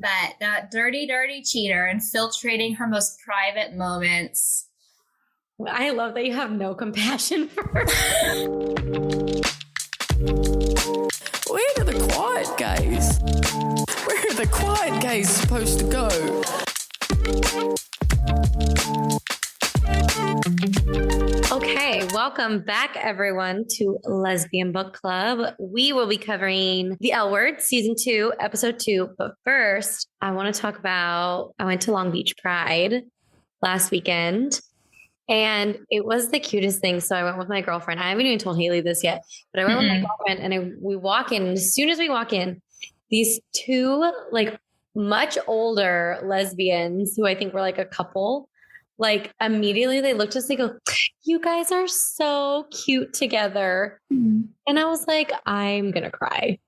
Bette, that dirty, dirty cheater, infiltrating her most private moments. I love that you have no compassion for her. Where are the quiet gays? Where are the quiet gays supposed to go? Okay, welcome back everyone to Lesbian Book Club. We will be covering The L Word, Season 2, Episode 2. But first, I want to talk about, I went to Long Beach Pride last weekend. And it was the cutest thing. So I went with my girlfriend. I haven't even told Haylie this yet, but I went with my girlfriend and we walk in. And as soon as we walk in, these two like much older lesbians who I think were like a couple, like immediately they looked at us, they go, "You guys are so cute together." And I was like, I'm going to cry.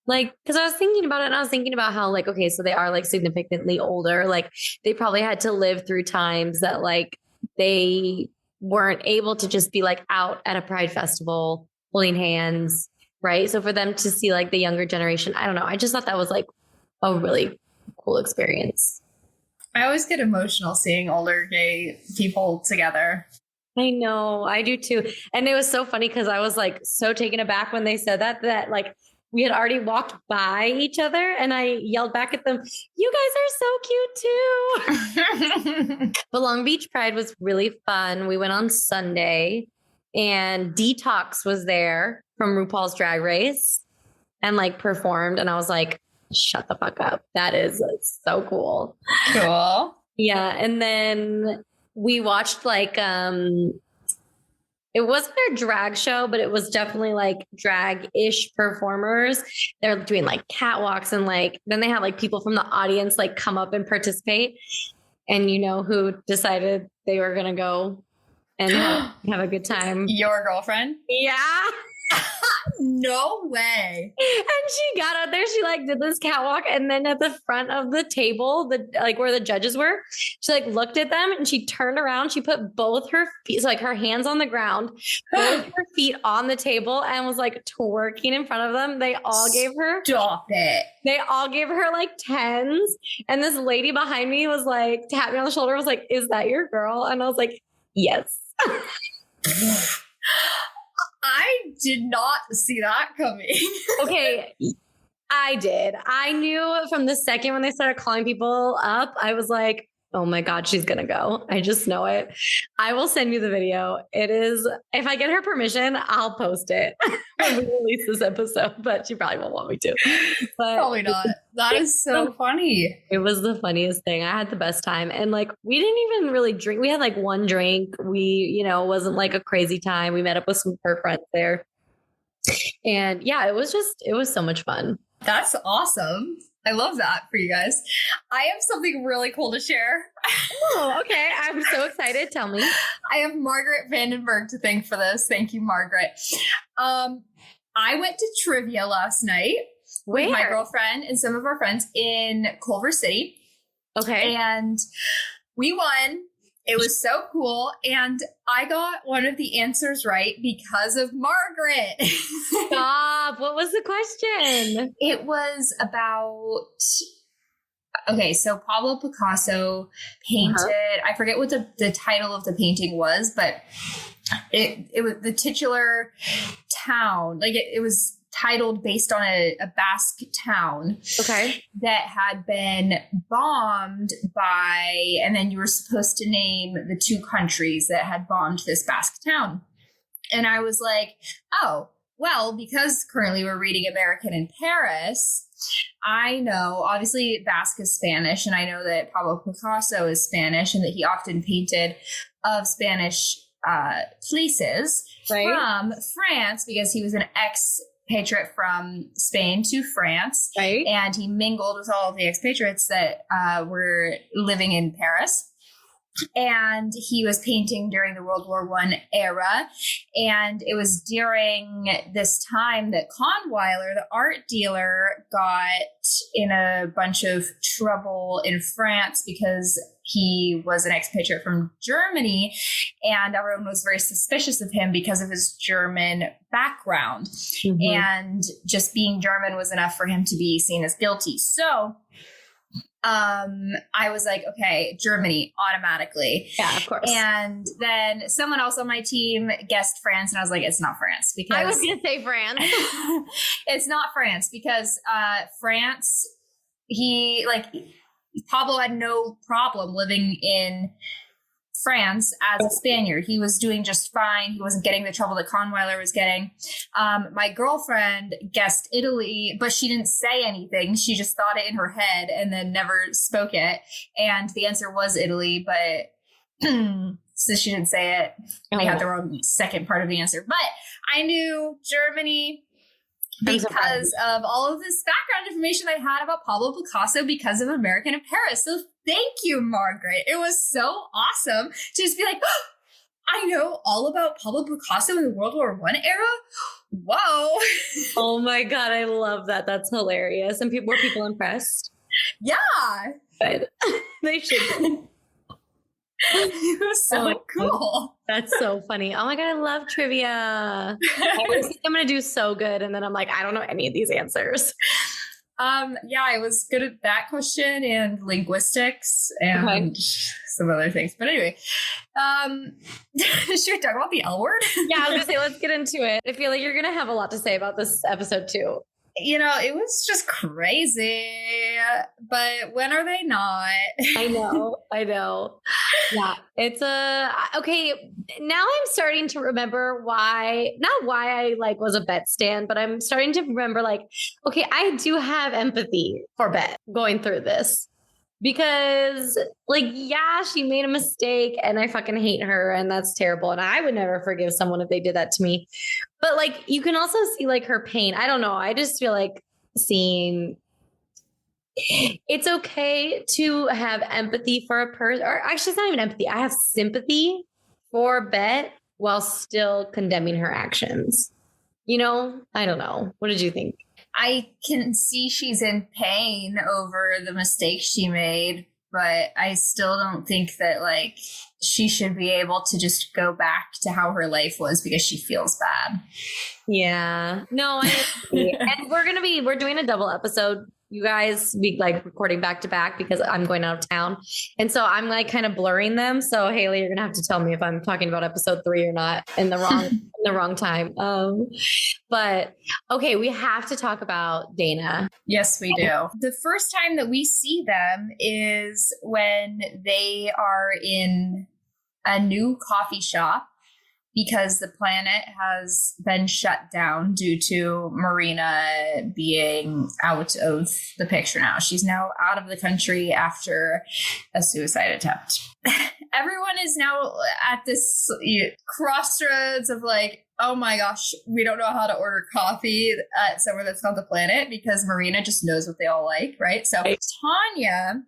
Like, cause I was thinking about it and I was thinking about how like, okay, so they are like significantly older. Like they probably had to live through times that like, they weren't able to just be like out at a pride festival holding hands. Right. So for them to see like the younger generation, I don't know. I just thought that was like a really cool experience. I always get emotional seeing older gay people together. I know. I do too. And it was so funny because I was like so taken aback when they said that like we had already walked by each other and I yelled back at them, "You guys are so cute too." But Long Beach Pride was really fun. We went on Sunday and Detox was there from RuPaul's Drag Race and like performed. And I was like, shut the fuck up. That is so cool. Cool. Yeah. And then we watched like, it wasn't a drag show, but it was definitely like drag-ish performers. They're doing like catwalks and like, then they had like people from the audience like come up and participate. And you know who decided they were going to go and have a good time? Your girlfriend? Yeah. No way. And she got out there, she like did this catwalk, and then at the front of the table, the like where the judges were, she like looked at them and she turned around, she put both her feet, so like her hands on the ground, both her feet on the table, and was like twerking in front of them. They all gave her They all gave her like tens. And this lady behind me was like, tapped me on the shoulder, was like, "Is that your girl?" And I was like, "Yes." I did not see that coming. Okay, I did. I knew from the second when they started calling people up, I was like, oh my God, she's going to go. I just know it. I will send you the video. It is, if I get her permission, I'll post it when we release this episode, but she probably won't want me to. But probably not. That is so funny. It was the funniest thing. I had the best time. And like, we didn't even really drink. We had like one drink. We, you know, it wasn't like a crazy time. We met up with some of her friends there. And yeah, it was so much fun. That's awesome. I love that for you guys. I have something really cool to share. Oh, okay. I'm so excited. Tell me. I have Margaret Vandenberg to thank for this. Thank you, Margaret. I went to trivia last night with my girlfriend and some of our friends in Culver City. Okay. And we won. It was so cool. And I got one of the answers right because of Margaret. Stop. What was the question? It was about, okay, so Pablo Picasso painted, I forget what the title of the painting was, but it was the titular town. Like it was titled based on a Basque town, okay, that had been bombed by, and then you were supposed to name the two countries that had bombed this Basque town. And I was like, oh, well, because currently we're reading American in Paris, I know obviously Basque is Spanish, and I know that Pablo Picasso is Spanish and that he often painted of Spanish places from France because he was an expatriate from Spain to France. Right. And he mingled with all of the expatriates that were living in Paris. And he was painting during the World War I era. And it was during this time that Kahnweiler, the art dealer, got in a bunch of trouble in France because he was an expatriate from Germany. And everyone was very suspicious of him because of his German background. Mm-hmm. And just being German was enough for him to be seen as guilty. So I was like, okay, Germany automatically. Yeah, of course. And then someone else on my team guessed France, and I was like, it's not France because I was going to say France. it's not France because France, Pablo had no problem living in France as a Spaniard. He was doing just fine. He wasn't getting the trouble that Conweiler was getting. My girlfriend guessed Italy, but she didn't say anything. She just thought it in her head and then never spoke it. And the answer was Italy, but so she didn't say it. They had the wrong second part of the answer. But I knew Germany because of all of this background information I had about Pablo Picasso because of American in Paris. So thank you, Margaret. It was so awesome to just be like, oh, I know all about Pablo Picasso in the World War I era. Whoa. Oh my God. I love that. That's hilarious. And were people impressed? Yeah. Good. They should be. It was so cool. That's so funny. Oh my God, I love trivia. I always think I'm going to do so good. And then I'm like, I don't know any of these answers. Yeah, I was good at that question and linguistics and some other things. But anyway, should we talk about the L word? Yeah, I was going to say, let's get into it. I feel like you're going to have a lot to say about this episode too. You know, it was just crazy, but when are they not? I know. Yeah, it's okay. Now I'm starting to remember not why I was a Bette stan, but I'm starting to remember okay, I do have empathy for Bette going through this. Because yeah, she made a mistake and I fucking hate her and that's terrible. And I would never forgive someone if they did that to me. But you can also see her pain. I don't know. I just feel like seeing it's okay to have empathy for a person, or actually it's not even empathy. I have sympathy for Bette while still condemning her actions. I don't know. What did you think? I can see she's in pain over the mistake she made, but I still don't think that she should be able to just go back to how her life was because she feels bad. Yeah. No, I agree. And we're doing a double episode. You guys be recording back to back because I'm going out of town. And so I'm kind of blurring them. So Haylie, you're going to have to tell me if I'm talking about episode 3 or not in the wrong time. But okay, we have to talk about Dana. Yes, we do. The first time that we see them is when they are in a new coffee shop because the planet has been shut down due to Marina being out of the picture now. She's now out of the country after a suicide attempt. Everyone is now at this crossroads of oh my gosh, we don't know how to order coffee at somewhere that's not the planet because Marina just knows what they all like, right? So Tonya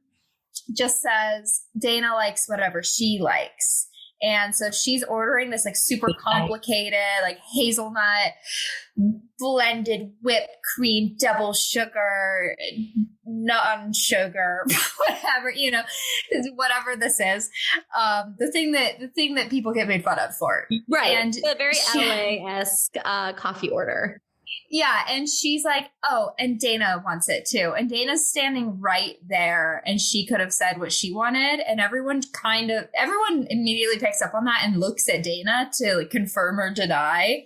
just says Dana likes whatever she likes. And so she's ordering this super complicated, hazelnut blended whipped cream, double sugar, non-sugar, whatever, whatever this is. The thing that people get made fun of for. Right. And the very LA-esque coffee order. Yeah. And she's like, oh, and Dana wants it too. And Dana's standing right there and she could have said what she wanted. And everyone immediately picks up on that and looks at Dana to confirm or deny.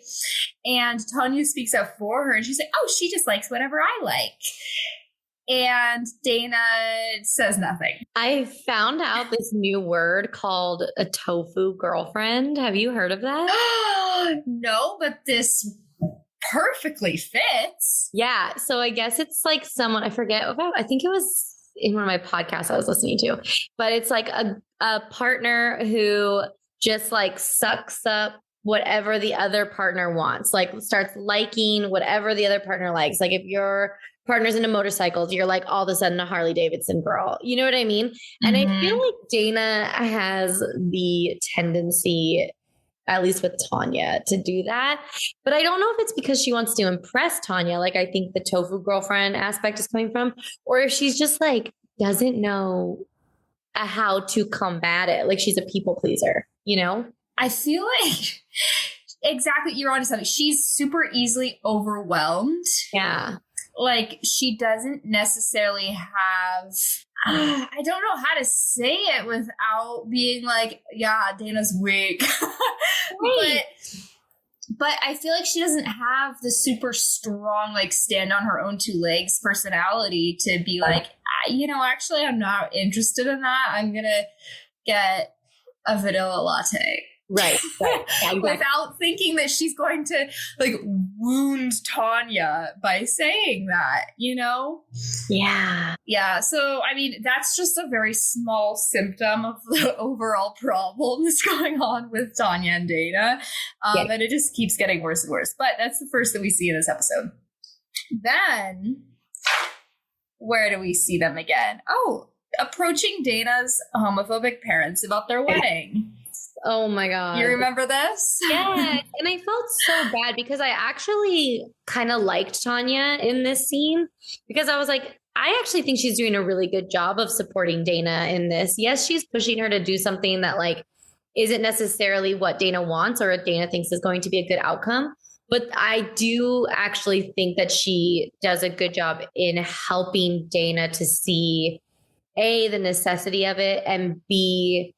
And Tonya speaks up for her and she's like, oh, she just likes whatever I like. And Dana says nothing. I found out this new word called a tofu girlfriend. Have you heard of that? No, but this perfectly fits. Yeah. So I guess it's someone, I forget about, I think it was in one of my podcasts I was listening to, but it's a partner who just sucks up whatever the other partner wants, starts liking whatever the other partner likes. If your partner's into motorcycles, you're all of a sudden a Harley Davidson girl. You know what I mean? And I feel like Dana has the tendency, at least with Tonya, to do that. But I don't know if it's because she wants to impress Tonya, I think the tofu girlfriend aspect is coming from, or if she's just doesn't know how to combat it. She's a people pleaser, I feel exactly, you're onto something. She's super easily overwhelmed. Yeah. She doesn't necessarily have, I don't know how to say it without being like, yeah, Dana's weak. Right. But I feel like she doesn't have the super strong, like, stand on her own two legs personality to be like, actually, I'm not interested in that. I'm going to get a vanilla latte. Right. Yeah, exactly. Without thinking that she's going to, like, wound Tonya by saying that, Yeah. Yeah. So, I mean, that's just a very small symptom of the overall problem that's going on with Tonya and Dana. And it just keeps getting worse and worse. But that's the first that we see in this episode. Then, where do we see them again? Oh, approaching Dana's homophobic parents about their wedding. Oh my God. You remember this? Yeah. And I felt so bad because I actually kind of liked Tonya in this scene because I was like, I actually think she's doing a really good job of supporting Dana in this. Yes, she's pushing her to do something that like isn't necessarily what Dana wants or what Dana thinks is going to be a good outcome. But I do actually think that she does a good job in helping Dana to see A, the necessity of it, and B,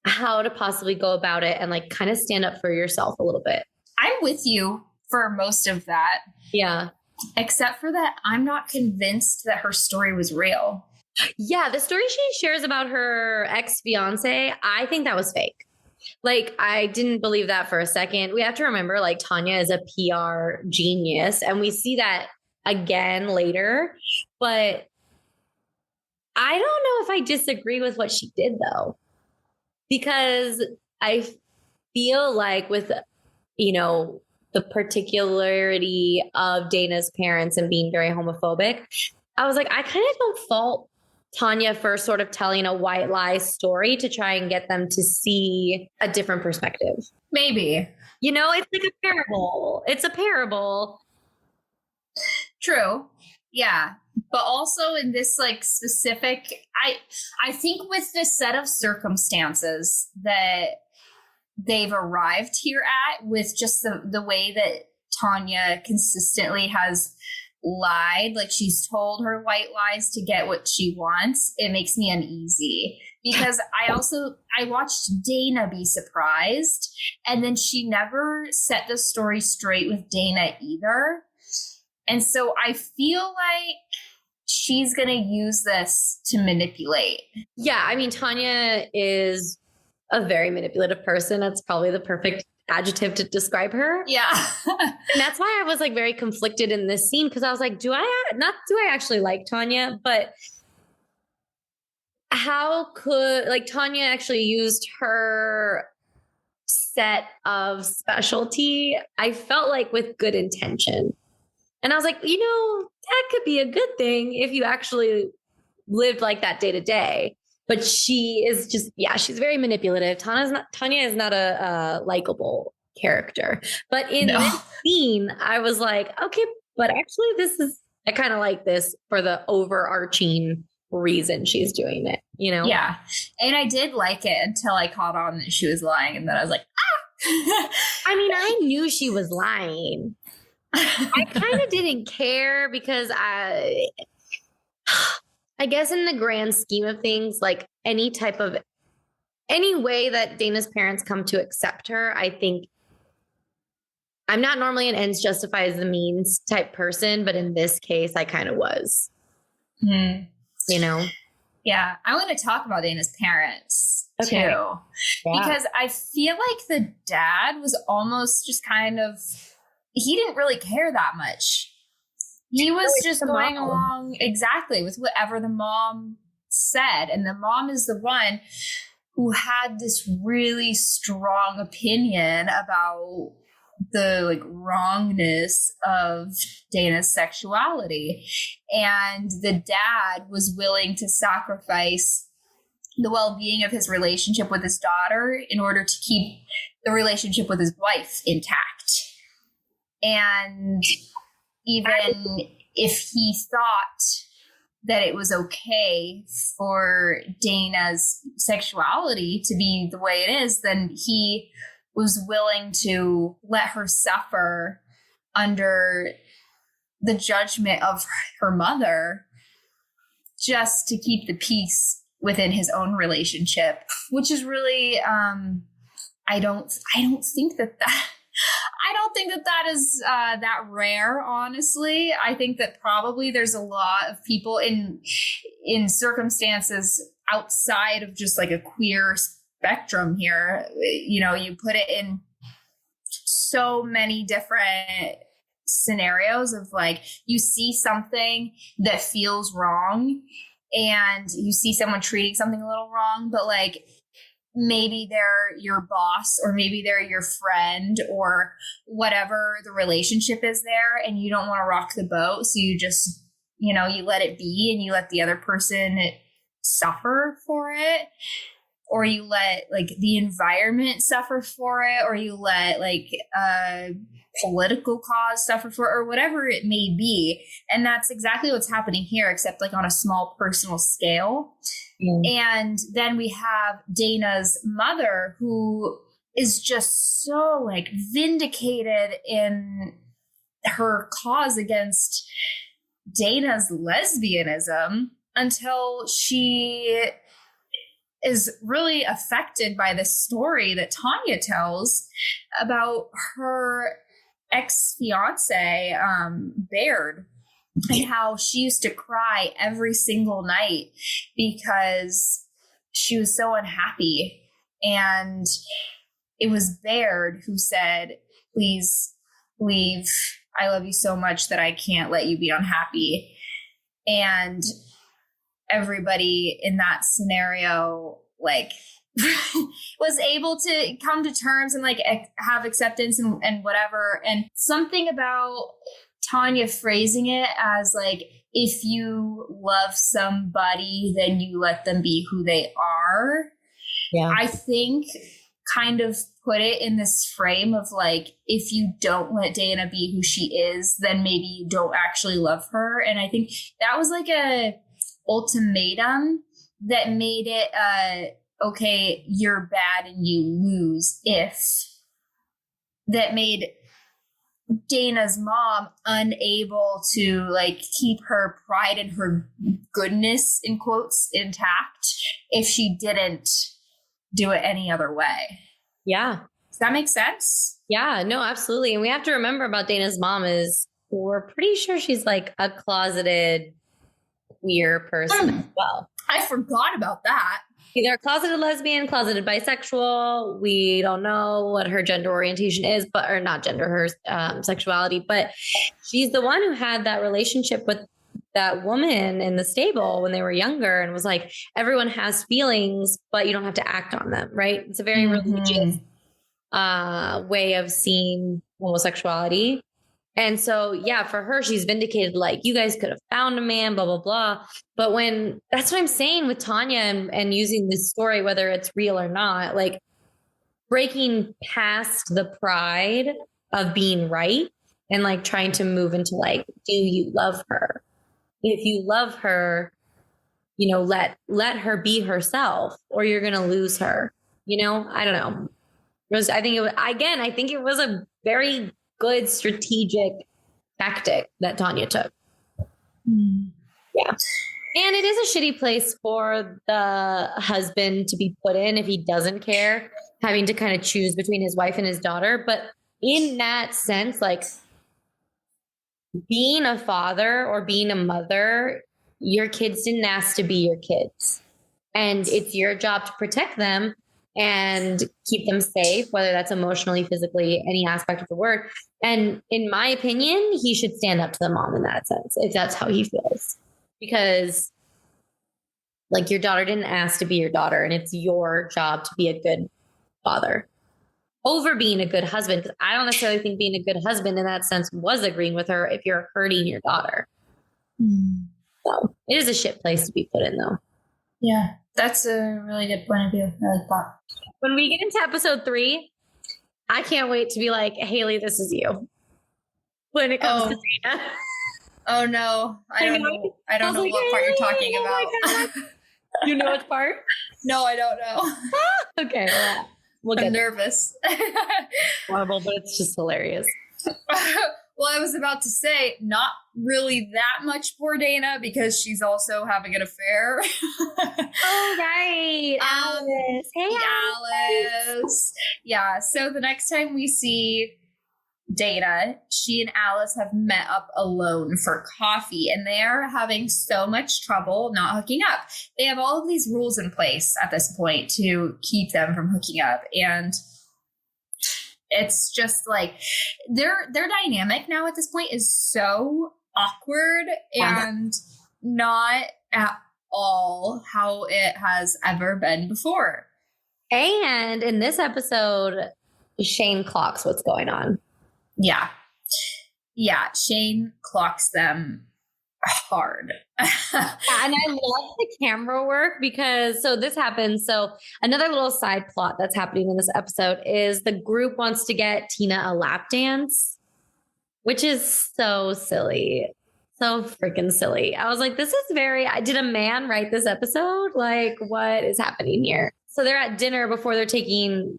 how to possibly go about it and like kind of stand up for yourself a little bit. I'm with you for most of that. Yeah. Except for that, I'm not convinced that her story was real. Yeah. The story she shares about her ex-fiance, I think that was fake. Like, I didn't believe that for a second. We have to remember, like, Tonya is a PR genius, and we see that again later. But I don't know if I disagree with what she did, though. Because I feel like with, the particularity of Dana's parents and being very homophobic, I was like, I kind of don't fault Tonya for sort of telling a white lie story to try and get them to see a different perspective. Maybe. It's like a parable. It's a parable. True. Yeah. But also in this like specific, I think with this set of circumstances that they've arrived here at, with just the way that Tonya consistently has lied, like she's told her white lies to get what she wants, it makes me uneasy. Because I watched Dana be surprised, and then she never set the story straight with Dana either. And so I feel like she's going to use this to manipulate. Yeah. I mean, Tonya is a very manipulative person. That's probably the perfect adjective to describe her. Yeah. And that's why I was like very conflicted in this scene, because I was like, do I actually like Tonya? But how could, like, Tonya actually used her set of specialty, I felt like, with good intention. And I was like, that could be a good thing if you actually lived like that day to day. But she is just, she's very manipulative. Tonya is not a likable character. But in this scene, I was like, okay, but actually I kind of like this for the overarching reason she's doing it, Yeah. And I did like it until I caught on that she was lying. And then I was like, ah! I mean, I knew she was lying. I kind of didn't care because I guess in the grand scheme of things, like any way that Dana's parents come to accept her, I think I'm not normally an ends justifies the means type person, but in this case, I kind of was. Yeah. I want to talk about Dana's parents too. Yeah. Because I feel like the dad was almost just kind of, he didn't really care that much. He was just going along exactly with whatever the mom said. And the mom is the one who had this really strong opinion about the like wrongness of Dana's sexuality. And the dad was willing to sacrifice the well-being of his relationship with his daughter in order to keep the relationship with his wife intact. And even if he thought that it was okay for Dana's sexuality to be the way it is, then he was willing to let her suffer under the judgment of her mother just to keep the peace within his own relationship, which is really, I don't think that is that rare, honestly. I think that probably there's a lot of people in circumstances outside of just like a queer spectrum here. You know, you put it in so many different scenarios of like, you see something that feels wrong and you see someone treating something a little wrong, but like, maybe they're your boss or maybe they're your friend or whatever the relationship is there, and you don't want to rock the boat. So you just, you know, you let it be and you let the other person suffer for it, or you let like the environment suffer for it, or you let like political cause suffer for it, or whatever it may be. And that's exactly what's happening here, except like on a small personal scale. And then we have Dana's mother, who is just so like vindicated in her cause against Dana's lesbianism, until she is really affected by the story that Tonya tells about her ex-fiance, Baird, and how she used to cry every single night because she was so unhappy. And it was Baird who said, "Please leave. I love you so much that I can't let you be unhappy." And everybody in that scenario, like, was able to come to terms and like have acceptance and whatever. And something about Tonya phrasing it as like, if you love somebody, then you let them be who they are. Yeah. I think kind of put it in this frame of like, if you don't let Dana be who she is, then maybe you don't actually love her. And I think that was like a ultimatum that made it, okay, you're bad and you lose if. That made Dana's mom unable to like keep her pride and her goodness, in quotes, intact if she didn't do it any other way. Yeah. Does that make sense? Yeah, no, absolutely. And we have to remember about Dana's mom is we're pretty sure she's like a closeted queer person as well. I forgot about that. Either a closeted lesbian, closeted bisexual. We don't know what her gender orientation is, but or not gender, her sexuality. But she's the one who had that relationship with that woman in the stable when they were younger, and was like, everyone has feelings, but you don't have to act on them, right? It's a very religious way of seeing homosexuality. And so, yeah, for her, she's vindicated, like, you guys could have found a man, blah, blah, blah. But when, that's what I'm saying with Tonya and using this story, whether it's real or not, like breaking past the pride of being right and like trying to move into like, do you love her? If you love her, you know, let her be herself, or you're going to lose her. You know, I don't know. I think it was a very good strategic tactic that Tonya took. Yeah. And it is a shitty place for the husband to be put in if he doesn't care, having to kind of choose between his wife and his daughter. But in that sense, like being a father or being a mother, your kids didn't ask to be your kids. And it's your job to protect them and keep them safe, whether that's emotionally, physically, any aspect of the word. And in my opinion, he should stand up to the mom in that sense, if that's how he feels. Because like your daughter didn't ask to be your daughter, and it's your job to be a good father over being a good husband. Because I don't necessarily think being a good husband in that sense was agreeing with her if you're hurting your daughter. So it is a shit place to be put in, though. Yeah, that's a really good point of view. I like that. When we get into episode 3, I can't wait to be like, Haylie, this is you. When it comes to Tina. Oh no, I don't know what part you're talking about. You know which part? No, I don't know. Okay, well, I'm nervous. Horrible, but it's just hilarious. Well, I was about to say, not really that much for Dana because she's also having an affair. Oh, right. Alice. Hey, Alice. Yeah. So the next time we see Dana, she and Alice have met up alone for coffee, and they are having so much trouble not hooking up. They have all of these rules in place at this point to keep them from hooking up. And it's just like their dynamic now at this point is so awkward and not at all how it has ever been before. And in this episode, Shane clocks what's going on. Yeah. Yeah. Shane clocks them hard. And I love the camera work because this happens. So another little side plot that's happening in this episode is the group wants to get Tina a lap dance, which is so silly. So freaking silly. I was like, this is did a man write this episode? Like, what is happening here? So they're at dinner before they're taking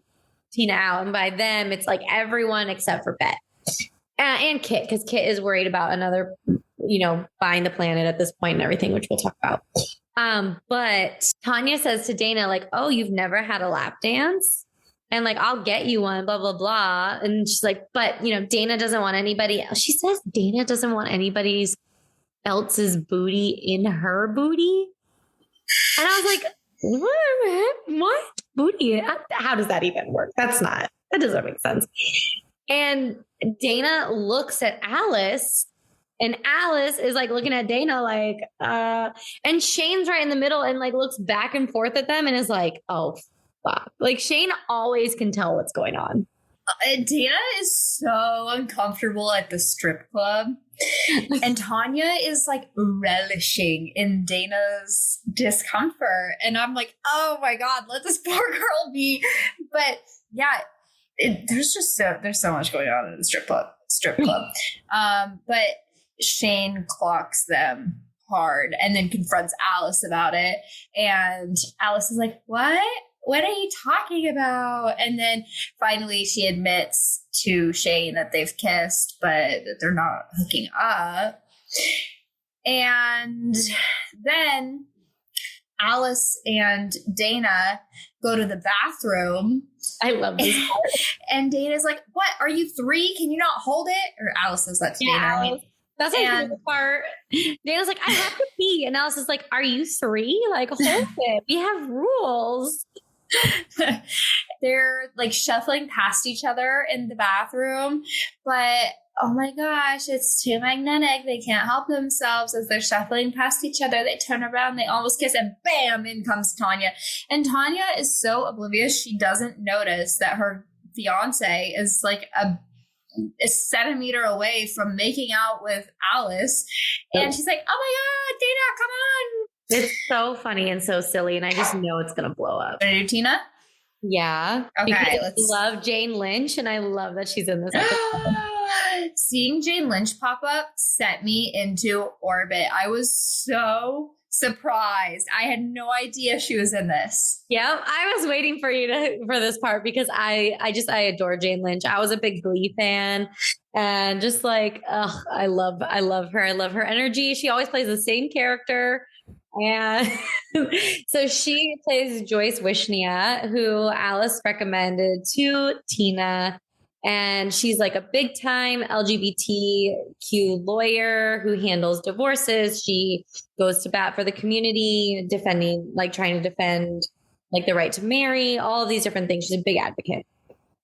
Tina out. And by them, it's like everyone except for Bette. And Kit, because Kit is worried about another, buying the planet at this point and everything, which we'll talk about. But Tonya says to Dana, like, oh, you've never had a lap dance? And like, I'll get you one, blah, blah, blah. And she's like, but, Dana doesn't want anybody else. She says Dana doesn't want anybody else's booty in her booty. And I was like, what booty? How does that even work? That doesn't make sense. And Dana looks at Alice, and Alice is like looking at Dana like, and Shane's right in the middle and like looks back and forth at them and is like, oh, fuck. Like Shane always can tell what's going on. Dana is so uncomfortable at the strip club. And Tonya is like relishing in Dana's discomfort. And I'm like, oh my God, let this poor girl be. But yeah, there's so much going on in the strip club. But Shane clocks them hard and then confronts Alice about it. And Alice is like, what? What are you talking about? And then finally she admits to Shane that they've kissed, but that they're not hooking up. And then Alice and Dana go to the bathroom. I love this part. And Dana's like, what? Are you 3? Can you not hold it? Or Alice says that to Dana. Alice. That's my favorite part. Dana's like, I have to pee. And Alice is like, are you 3? Like, hold it. We have rules. They're like shuffling past each other in the bathroom, but oh my gosh, it's too magnetic. They can't help themselves. As they're shuffling past each other, they turn around, they almost kiss, and bam, in comes Tonya. And Tonya is so oblivious, she doesn't notice that her fiance is like a centimeter away from making out with Alice. And she's like, oh my God, Dana, come on. It's so funny and so silly, and I just know it's going to blow up. Ready, Tina? Yeah. Okay. I love Jane Lynch, and I love that she's in this episode. Seeing Jane Lynch pop up sent me into orbit. I was so surprised. I had no idea she was in this. Yeah, I was waiting for for this part because I adore Jane Lynch. I was a big Glee fan, and just like, I love her. I love her energy. She always plays the same character. And so she plays Joyce Wishnia, who Alice recommended to Tina. And she's like a big time LGBTQ lawyer who handles divorces. She goes to bat for the community, trying to defend like the right to marry, all of these different things. She's a big advocate.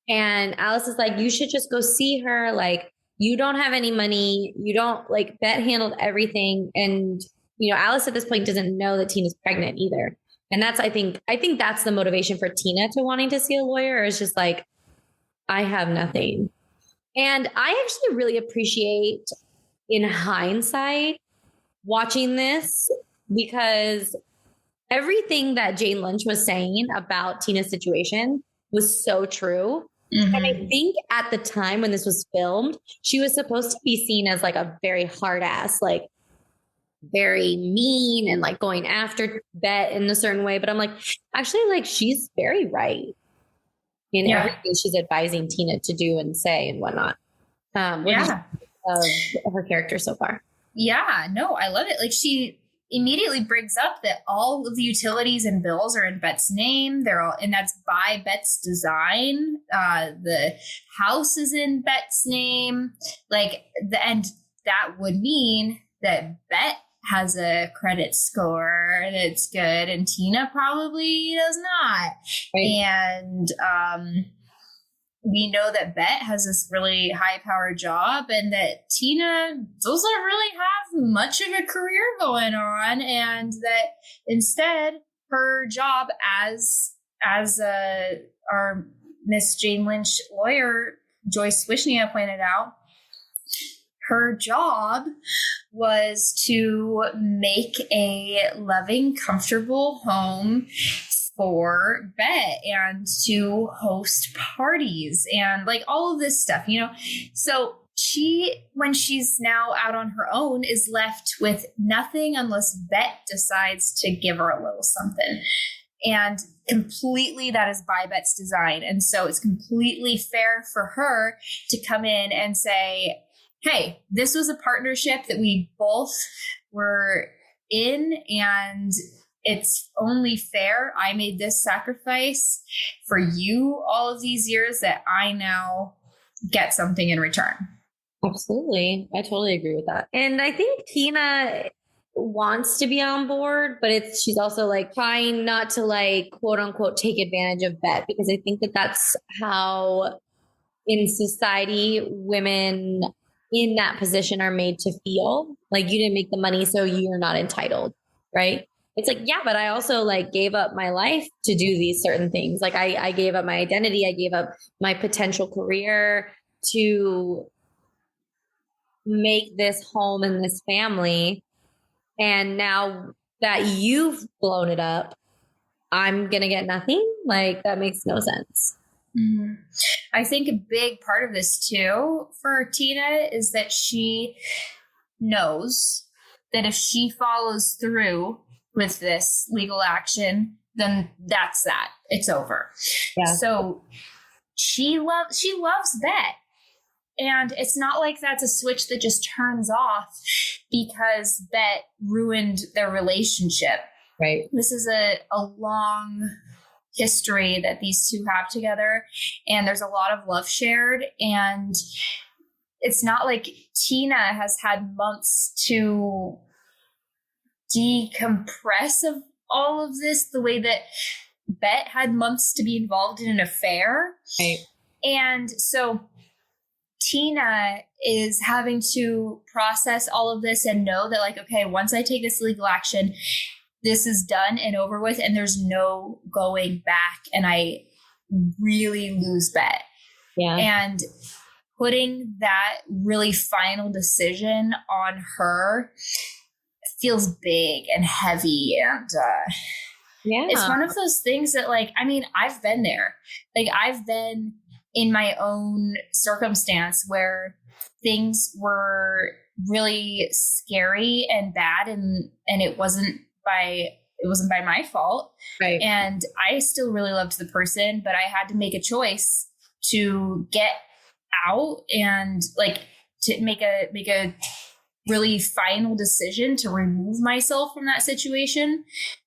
And Alice is like, you should just go see her. Like, you don't have any money. You don't like, Bette handled everything. And Alice at this point doesn't know that Tina's pregnant either. And that's, I think that's the motivation for Tina to wanting to see a lawyer, is just like, I have nothing. And I actually really appreciate, in hindsight, watching this, because everything that Jane Lynch was saying about Tina's situation was so true. Mm-hmm. And I think at the time when this was filmed, she was supposed to be seen as like a very hard ass, like very mean and like going after Bette in a certain way. But I'm like, actually, like, she's very right in everything she's advising Tina to do and say and whatnot. of her character so far. Yeah, no, I love it. Like she immediately brings up that all of the utilities and bills are in Bette's name. They're all, and that's by Bette's design. The house is in Bette's name. And that would mean that Bette has a credit score that's good and Tina probably does not. Right. And we know that Bette has this really high-powered job and that Tina doesn't really have much of a career going on, and that instead her job as our Miss Jane Lynch lawyer, Joyce Wishnia, pointed out, her job was to make a loving, comfortable home for Bette and to host parties and like all of this stuff, you know? So she, when she's now out on her own, is left with nothing unless Bette decides to give her a little something. And completely that is by Bette's design. And so it's completely fair for her to come in and say, hey, this was a partnership that we both were in, and it's only fair. I made this sacrifice for you all of these years that I now get something in return. Absolutely. I totally agree with that. And I think Tina wants to be on board, but she's also like trying not to like quote unquote take advantage of Bette, because I think that that's how in society women in that position are made to feel. Like, you didn't make the money, so you're not entitled, right? It's like, yeah, but I also like gave up my life to do these certain things. Like I gave up my identity. I gave up my potential career to make this home and this family. And now that you've blown it up, I'm going to get nothing. Like, that makes no sense. Mm-hmm. I think a big part of this too for Tina is that she knows that if she follows through with this legal action, then that's that. It's over. Yeah. So she loves Bette. And it's not like that's a switch that just turns off because Bette ruined their relationship. Right. This is a long history that these two have together, and there's a lot of love shared, and it's not like Tina has had months to decompress of all of this the way that Bette had months to be involved in an affair. Right. And so Tina is having to process all of this and know that, like, okay, once I take this legal action, this is done and over with, and there's no going back, and I really lose Bette. Yeah. And putting that really final decision on her feels big and heavy, and yeah, it's one of those things that, like, I mean, I've been there. Like, I've been in my own circumstance where things were really scary and bad, and it wasn't by my fault. Right. And I still really loved the person, but I had to make a choice to get out and like to make a really final decision to remove myself from that situation.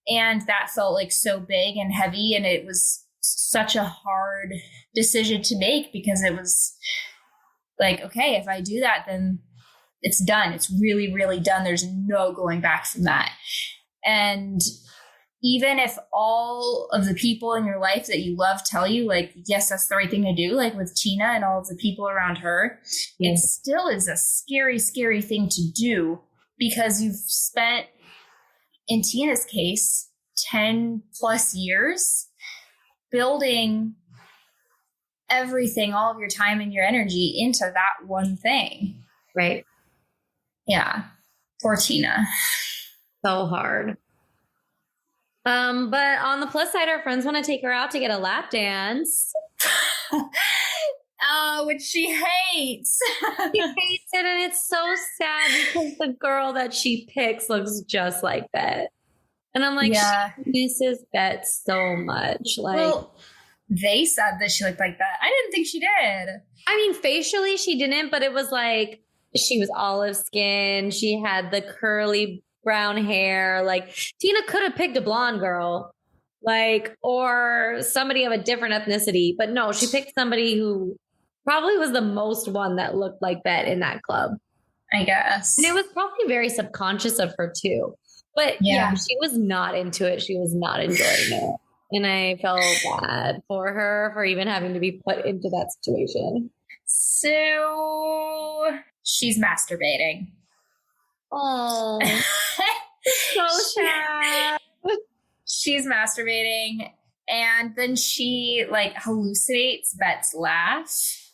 And that felt like so big and heavy, and it was such a hard decision to make, because it was like, okay, if I do that, then it's done. It's really, really done. There's no going back from that. And even if all of the people in your life that you love tell you, like, yes, that's the right thing to do, like with Tina and all of the people around her, it still is a scary, scary thing to do, because you've spent, in Tina's case, 10 plus years building everything, all of your time and your energy into that one thing. Right. Yeah. Poor Tina. So hard. But on the plus side, our friends want to take her out to get a lap dance. Which she hates. She hates it, and it's so sad because the girl that she picks looks just like Bette. And I'm like, yeah, she misses Bette so much. Like, well, they said that she looked like Bette. I didn't think she did. I mean, facially she didn't, but it was like she was olive skin. She had the curly brown hair. Like Tina could have picked a blonde girl, like, or somebody of a different ethnicity, but no, she picked somebody who probably was the most one that looked like Bette in that club, I guess. and it was probably very subconscious of her too. But yeah, she was not into it. She was not enjoying it. And I felt bad for her for even having to be put into that situation. So she's masturbating. Oh, so sad. She's masturbating, and then she like hallucinates Bette's laugh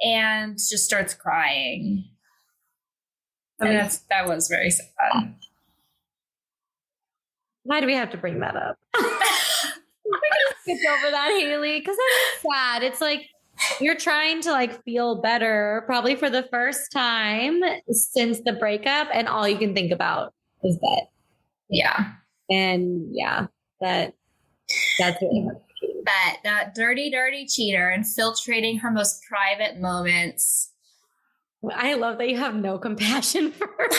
and just starts crying. And that was very sad. Why do we have to bring that up? We're gonna skip over that, Haylie, because that is sad. It's like you're trying to like feel better, probably for the first time since the breakup, and all you can think about is Bette. Yeah, and yeah, that's really hard. Bette, that dirty, dirty cheater, infiltrating her most private moments. I love that you have no compassion for her.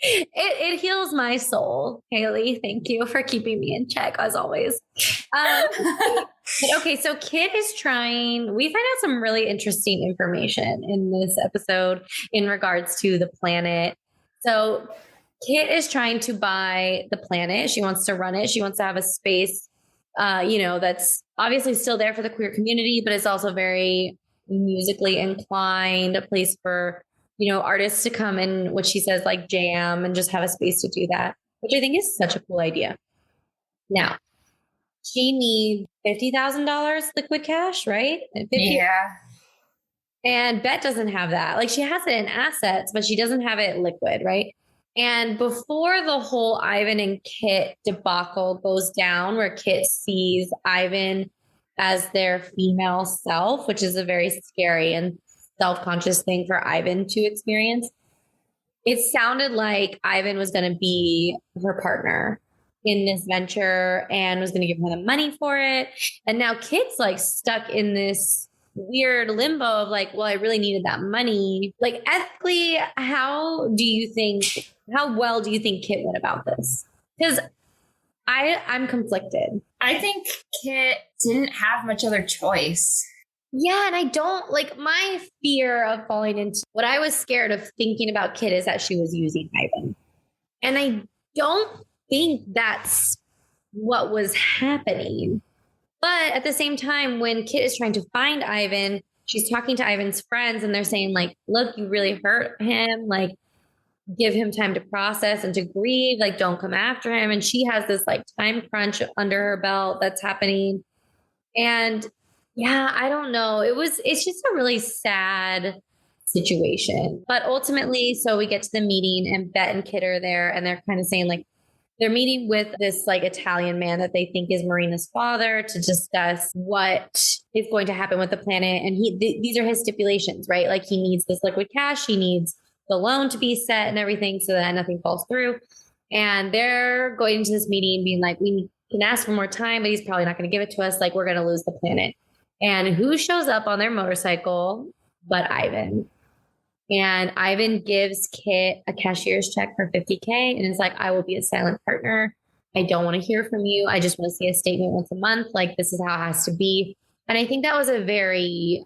It heals my soul, Haylie. Thank you for keeping me in check, as always. But okay, so Kit is trying. We find out some really interesting information in this episode in regards to the planet. So Kit is trying to buy the planet. She wants to run it. She wants to have a space, that's obviously still there for the queer community, but it's also very musically inclined, a place for artists to come in, what she says, like jam and just have a space to do that, which I think is such a cool idea. Now, she needs $50,000 liquid cash, right? Yeah. And Bette doesn't have that. Like she has it in assets, but she doesn't have it liquid, right? And before the whole Ivan and Kit debacle goes down, where Kit sees Ivan as their female self, which is a very scary and self-conscious thing for Ivan to experience. It sounded like Ivan was going to be her partner in this venture and was going to give her the money for it. And now Kit's like stuck in this weird limbo of like, well, I really needed that money. Like ethically, how well do you think Kit went about this? Because I'm conflicted. I think Kit didn't have much other choice. Yeah, and I don't like my fear of falling into what I was scared of thinking about Kit is that she was using Ivan. And I don't think that's what was happening. But at the same time, when Kit is trying to find Ivan, she's talking to Ivan's friends and they're saying like, look, you really hurt him. Like, give him time to process and to grieve. Like, don't come after him. And she has this like time crunch under her belt that's happening. And yeah, I don't know. It's just a really sad situation. But ultimately, so we get to the meeting and Bette and Kit are there and they're kind of saying like, they're meeting with this like Italian man that they think is Marina's father to discuss what is going to happen with the planet. And these are his stipulations, right? Like he needs this liquid cash. He needs the loan to be set and everything so that nothing falls through. And they're going to this meeting being like, we can ask for more time, but he's probably not going to give it to us. Like we're going to lose the planet. And who shows up on their motorcycle but Ivan? And Ivan gives Kit a cashier's check for $50K and is like, I will be a silent partner. I don't want to hear from you. I just want to see a statement once a month. Like this is how it has to be. And I think that was a very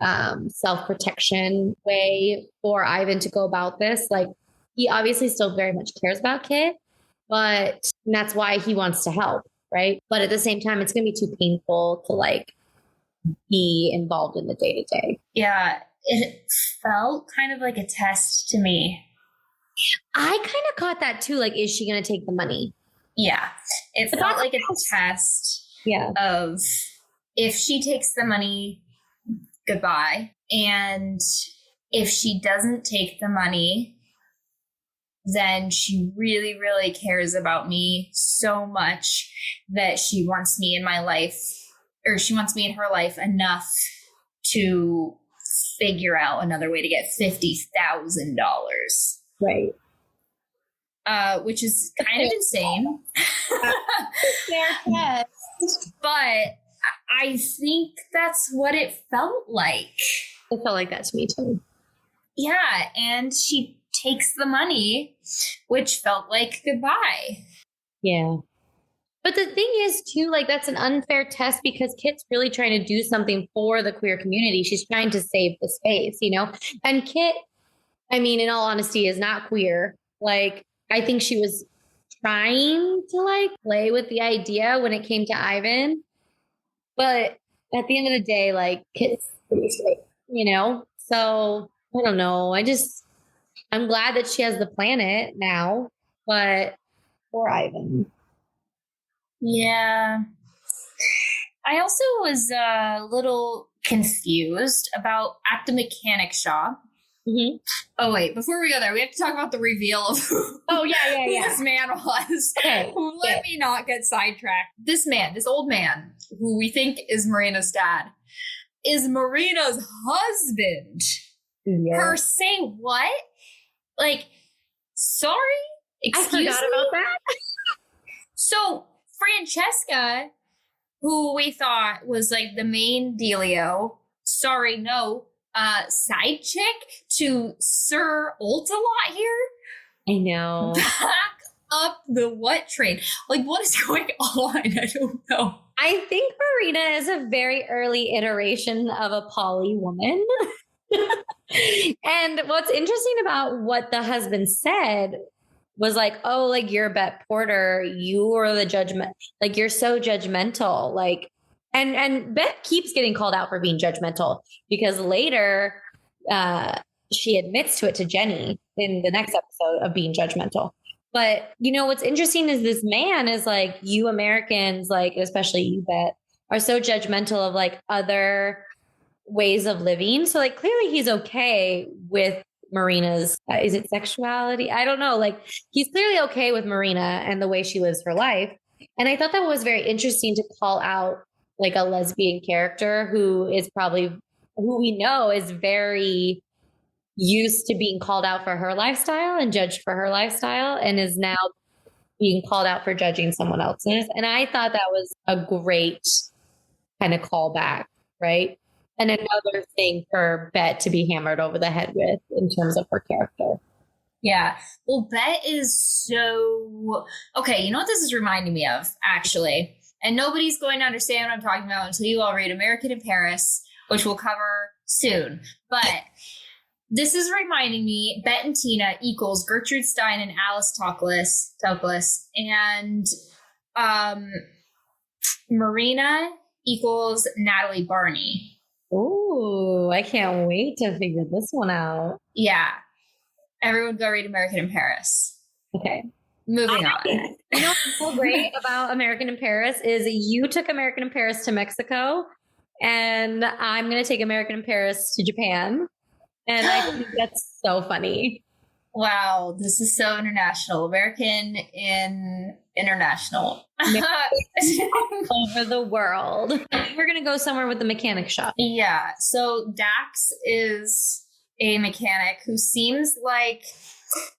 self-protection way for Ivan to go about this. Like he obviously still very much cares about Kit, but that's why he wants to help, right? But at the same time, it's going to be too painful to like be involved in the day-to-day. Yeah, it felt kind of like a test to me. I kind of caught that too. Like, is she going to take the money? Yeah, it felt like a test of if she takes the money, goodbye. And if she doesn't take the money, then she really, really cares about me so much that she wants me in my life, or she wants me in her life enough to figure out another way to get $50,000. Right. Which is kind of insane. But I think that's what it felt like. It felt like that to me too. Yeah, and she takes the money, which felt like goodbye. Yeah. But the thing is, too, like, that's an unfair test because Kit's really trying to do something for the queer community. She's trying to save the space, you know? And Kit, I mean, in all honesty, is not queer. Like, I think she was trying to, like, play with the idea when it came to Ivan. But at the end of the day, like, Kit's pretty straight, you know? So, I don't know. I'm glad that she has the planet now, but poor Ivan. Yeah. I also was a little confused about at the mechanic shop. Mm-hmm. Oh, wait, before we go there, we have to talk about the reveal of who this man was. Okay. Let me not get sidetracked. This man, this old man, who we think is Marina's dad, is Marina's husband. Yeah. Her say what? Like, sorry? Excuse I forgot about that. So Francesca, who we thought was like the main dealio, side chick to Sir Ultalot here. I know. Back up the what train? Like, what is going on? I don't know. I think Marina is a very early iteration of a poly woman. And what's interesting about what the husband said was like, oh, like, you're Bette Porter, you are the judgment, like, you're so judgmental, like, and Bette keeps getting called out for being judgmental because later she admits to it to Jenny in the next episode of being judgmental. But you know what's interesting is this man is like, you Americans, like, especially you, Bette, are so judgmental of like other ways of living. So like clearly he's okay with Marina's, is it sexuality? I don't know. Like, he's clearly okay with Marina and the way she lives her life. And I thought that was very interesting to call out like a lesbian character who we know is very used to being called out for her lifestyle and judged for her lifestyle and is now being called out for judging someone else's. And I thought that was a great kind of callback, right? And another thing for Bette to be hammered over the head with in terms of her character. Yeah. Well, Bette is so... Okay, you know what this is reminding me of, actually? And nobody's going to understand what I'm talking about until you all read American in Paris, which we'll cover soon. But this is reminding me, Bette and Tina equals Gertrude Stein and Alice Toklas. And Marina equals Natalie Barney. Ooh, I can't wait to figure this one out. Yeah. Everyone go read American in Paris. Okay. Moving on. You know what's so great about American in Paris is you took American in Paris to Mexico, and I'm going to take American in Paris to Japan. And I think that's so funny. Wow, this is so international. American in international. Over the world. We're going to go somewhere with the mechanic shop. Yeah. So Dax is a mechanic who seems like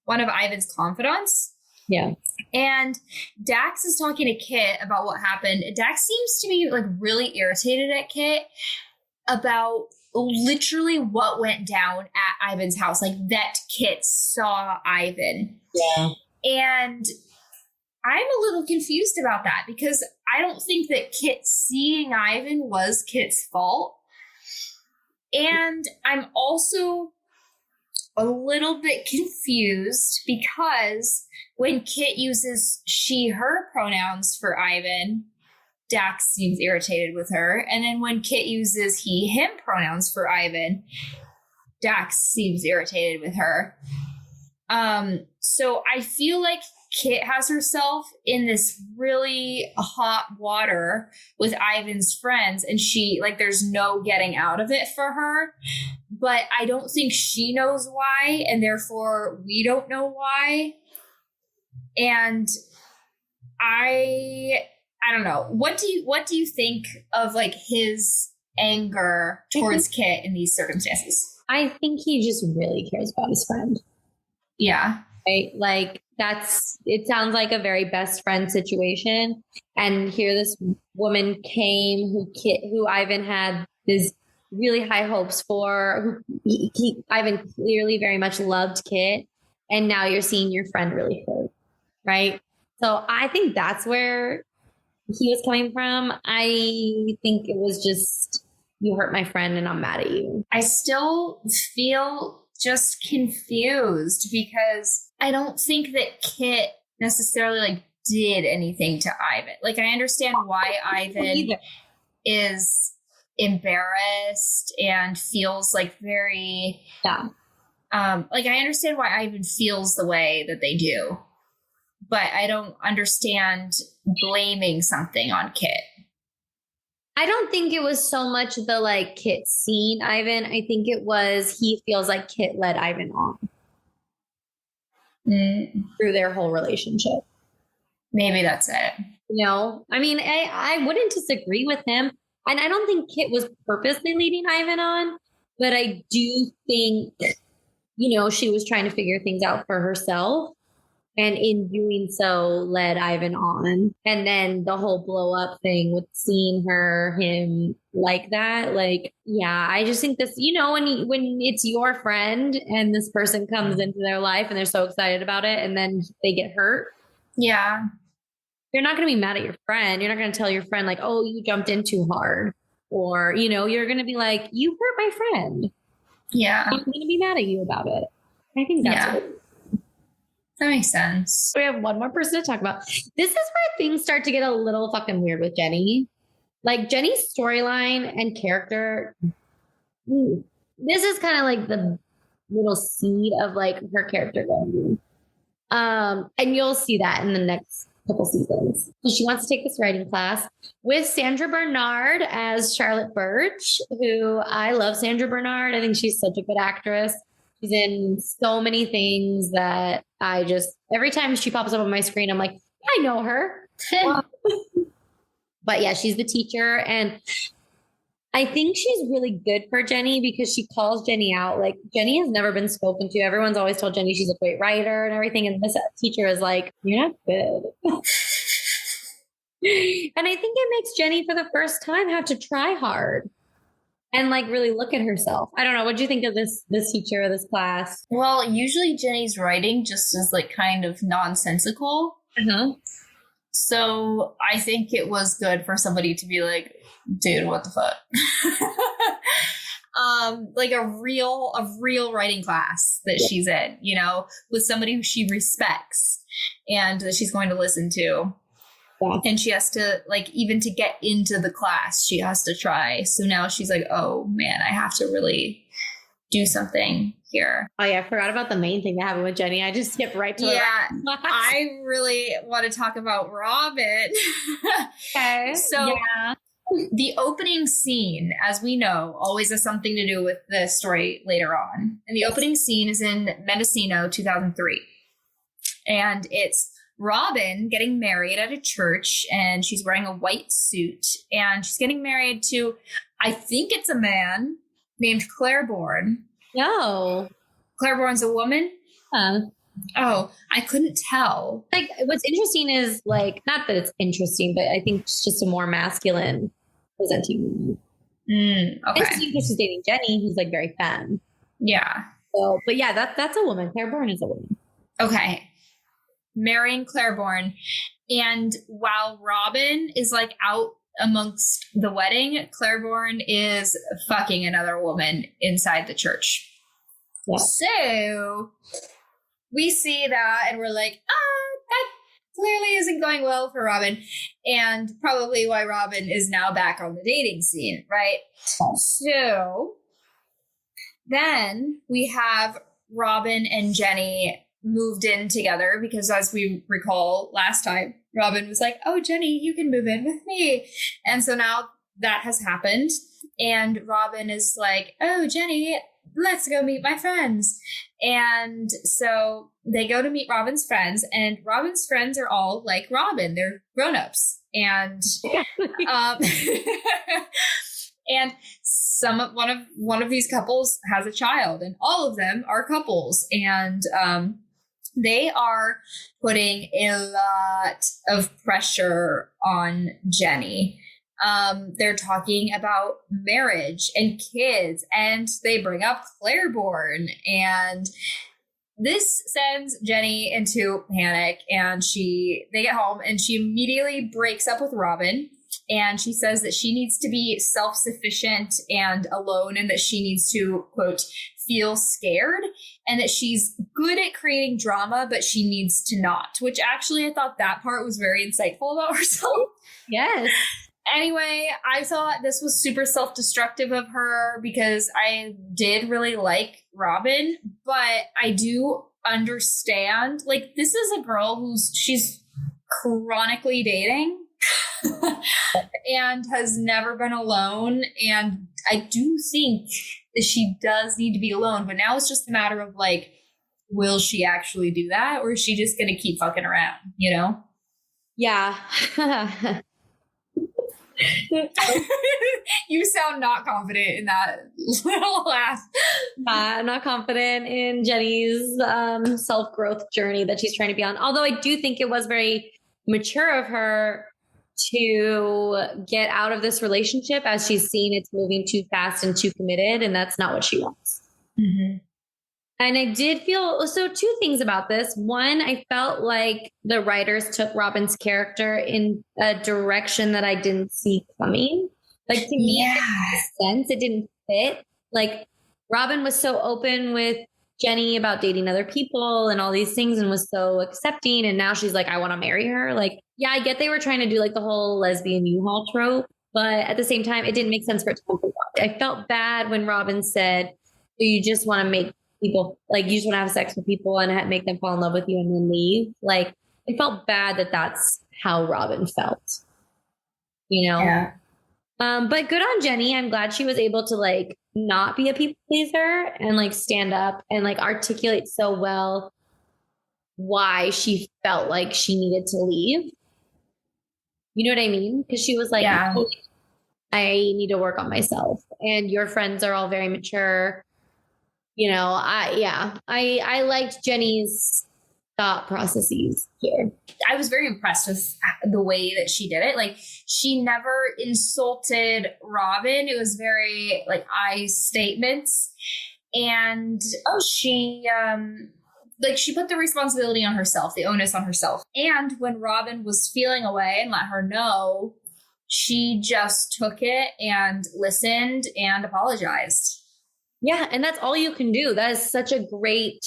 one of Ivan's confidants. Yeah. And Dax is talking to Kit about what happened. Dax seems to be like really irritated at Kit about literally what went down at Ivan's house. Like that Kit saw Ivan. Yeah. And I'm a little confused about that because I don't think that Kit seeing Ivan was Kit's fault. And I'm also a little bit confused because when Kit uses she, her pronouns for Ivan, Dax seems irritated with her. And then when Kit uses he, him pronouns for Ivan, Dax seems irritated with her. So I feel like Kit has herself in this really hot water with Ivan's friends, and she, like, there's no getting out of it for her. But I don't think she knows why, and therefore we don't know why. And I don't know. What do you think of like his anger towards Kit in these circumstances? I think he just really cares about his friend. Yeah. Right? Like it sounds like a very best friend situation. And here this woman came who Ivan had this really high hopes for. Ivan clearly very much loved Kit, and now you're seeing your friend really hurt, right? So I think that's where he was coming from. I think it was just, you hurt my friend and I'm mad at you. I still feel just confused because I don't think that Kit necessarily like did anything to Ivan. Like I understand why Ivan is embarrassed and feels like very like I understand why Ivan feels the way that they do, but I don't understand blaming something on Kit. I don't think it was so much the like Kit seen Ivan. I think it was he feels like Kit led Ivan on through their whole relationship. Maybe that's it. You know, I mean, I wouldn't disagree with him. And I don't think Kit was purposely leading Ivan on, but I do think, you know, she was trying to figure things out for herself. And in doing so, led Ivan on. And then the whole blow up thing with seeing him like that. Like, yeah, I just think this, you know, when it's your friend and this person comes into their life and they're so excited about it and then they get hurt. Yeah. You're not going to be mad at your friend. You're not going to tell your friend like, oh, you jumped in too hard. Or, you know, you're going to be like, you hurt my friend. Yeah. I'm going to be mad at you about it. I think that's what. That makes sense. We have one more person to talk about. This is where things start to get a little fucking weird with Jenny. Like Jenny's storyline and character. This is kind of like the little seed of like her character going. And you'll see that in the next couple seasons. She wants to take this writing class with Sandra Bernard as Charlotte Birch, who I love Sandra Bernard. I think she's such a good actress. She's in so many things that I just, every time she pops up on my screen, I'm like, I know her. But yeah, she's the teacher. And I think she's really good for Jenny because she calls Jenny out. Like Jenny has never been spoken to. Everyone's always told Jenny she's a great writer and everything. And this teacher is like, you're not good. And I think it makes Jenny for the first time have to try hard. And like really look at herself. I don't know. What do you think of this teacher or this class? Well, usually Jenny's writing just is like kind of nonsensical. So I think it was good for somebody to be like, dude, what the fuck? Like a real writing class that she's in, you know, with somebody who she respects and that she's going to listen to. And she has to, like, even to get into the class, she has to try. So now she's like, oh, man, I have to really do something here. Oh, yeah. I forgot about the main thing that happened with Jenny. I just skipped right to I really want to talk about Robin. Okay. So the opening scene, as we know, always has something to do with the story later on. And the opening scene is in Mendocino, 2003. And it's Robin getting married at a church, and she's wearing a white suit, and she's getting married to, I think it's a man named Claiborne. No. Claiborne's a woman? Oh, I couldn't tell. Like, what's interesting is, like, not that it's interesting, but I think it's just a more masculine presenting. Okay. Interesting because she's dating Jenny, who's, like, very femme. Yeah. So, but yeah, that's a woman. Claiborne is a woman. Okay. Marrying Claiborne. And while Robin is like out amongst the wedding, Claiborne is fucking another woman inside the church. Yeah. So we see that and we're like, that clearly isn't going well for Robin. And probably why Robin is now back on the dating scene, right? So then we have Robin and Jenny moved in together because, as we recall last time, Robin was like, oh, Jenny, you can move in with me. And so now that has happened. And Robin is like, oh, Jenny, let's go meet my friends. And so they go to meet Robin's friends, and Robin's friends are all like Robin. They're grown-ups. And and one of these couples has a child, and all of them are couples. And they are putting a lot of pressure on Jenny They're talking about marriage and kids, and they bring up Claiborne, and this sends Jenny into panic, and they get home and she immediately breaks up with Robin, and she says that she needs to be self-sufficient and alone, and that she needs to, quote, feel scared, and that she's good at creating drama, but she needs to not, which actually I thought that part was very insightful about herself. Yes. Anyway, I thought this was super self-destructive of her because I did really like Robin, but I do understand, like, this is a girl she's chronically dating and has never been alone. And I do think that she does need to be alone, but now it's just a matter of, like, will she actually do that? Or is she just going to keep fucking around, you know? Yeah. You sound not confident in that little laugh. I'm not confident in Jenny's self-growth journey that she's trying to be on. Although I do think it was very mature of her to get out of this relationship as she's seen it's moving too fast and too committed, and that's not what she wants. Mm-hmm. And I did feel, so two things about this. One, I felt like the writers took Robin's character in a direction that I didn't see coming. Like, to me, it didn't make sense. It didn't fit. Like, Robin was so open with Jenny about dating other people and all these things and was so accepting. And now she's like, I want to marry her. Like, yeah, I get they were trying to do like the whole lesbian U-Haul trope, but at the same time, it didn't make sense for it to come from Robin. I felt bad when Robin said, so you just want to make people, like, you just want to have sex with people and make them fall in love with you and then leave. Like, it felt bad that that's how Robin felt, you know? Yeah. But good on Jenny. I'm glad she was able to, like, not be a people pleaser and, like, stand up and, like, articulate so well why she felt like she needed to leave. You know what I mean? Because she was like, yeah. I need to work on myself, and your friends are all very mature. You know, I liked Jenny's thought processes here. I was very impressed with the way that she did it. Like, she never insulted Robin. It was very, like, I statements. And she put the responsibility on herself, the onus on herself. And when Robin was feeling away and let her know, she just took it and listened and apologized. Yeah. And that's all you can do. That is such a great,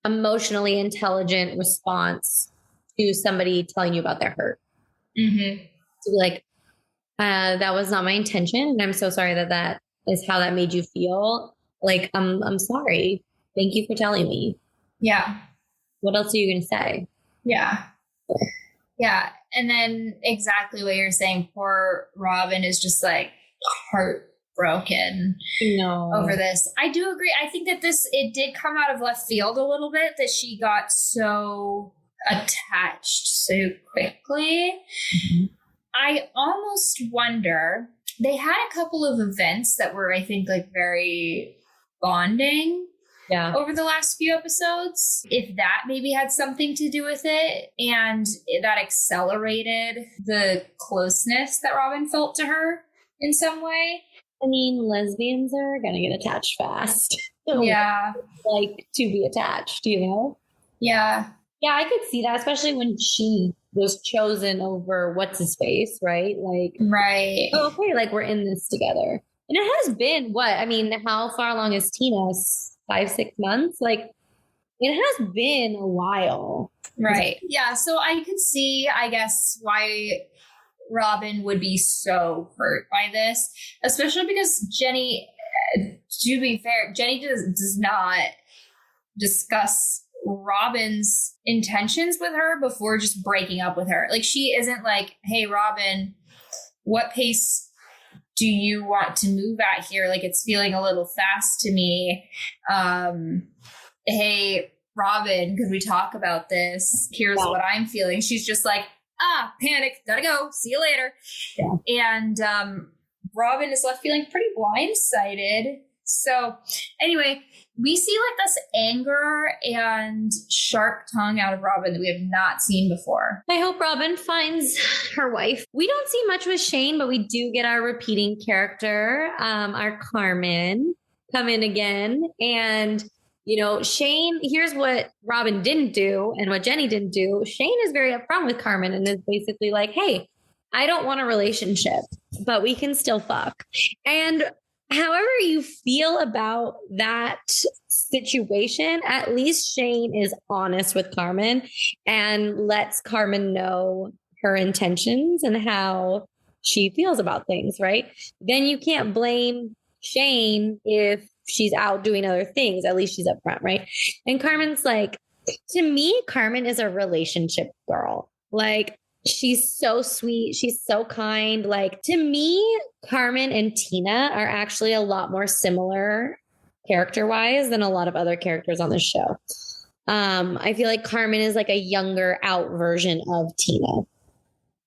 emotionally intelligent response to somebody telling you about their hurt. Mm-hmm. To be like, that was not my intention, and I'm so sorry that is how that made you feel. Like, I'm sorry. Thank you for telling me. Yeah. What else are you going to say? Yeah. Yeah. And then exactly what you're saying, poor Robin is just, like, heartbroken over this. I do agree. I think that it did come out of left field a little bit, that she got so attached so quickly. Mm-hmm. I almost wonder, they had a couple of events that were, I think, like, very bonding over the last few episodes. If that maybe had something to do with it, and that accelerated the closeness that Robin felt to her in some way. I mean, lesbians are going to get attached fast. Yeah. Like, to be attached, you know? Yeah. Yeah, I could see that, especially when she was chosen over what's his face, right? Like, right. Oh, okay, like, we're in this together. And it has been how far along is Tina? 5-6 months? Like, it has been a while. Right. Yeah. So I could see, I guess, why Robin would be so hurt by this, especially because Jenny, to be fair, Jenny does not discuss Robin's intentions with her before just breaking up with her. Like, she isn't like, hey, Robin, what pace do you want to move at here? Like, it's feeling a little fast to me. Hey, Robin, could we talk about this? Here's what I'm feeling. She's just like, panic, gotta go, see you later. Yeah. And Robin is left feeling pretty blindsided So anyway, we see like this anger and sharp tongue out of Robin that we have not seen before. I hope Robin finds her wife. We don't see much with Shane, but we do get our repeating character, our Carmen, come in again. And, you know, Shane, here's what Robin didn't do and what Jenny didn't do. Shane is very upfront with Carmen and is basically like, hey, I don't want a relationship, but we can still fuck. And however you feel about that situation, at least Shane is honest with Carmen and lets Carmen know her intentions and how she feels about things, right? Then you can't blame Shane if she's out doing other things. At least she's upfront, right? And Carmen's like, to me, Carmen is a relationship girl. Like, she's so sweet. She's so kind. Like, to me, Carmen and Tina are actually a lot more similar character-wise than a lot of other characters on the show. I feel like Carmen is like a younger out version of Tina,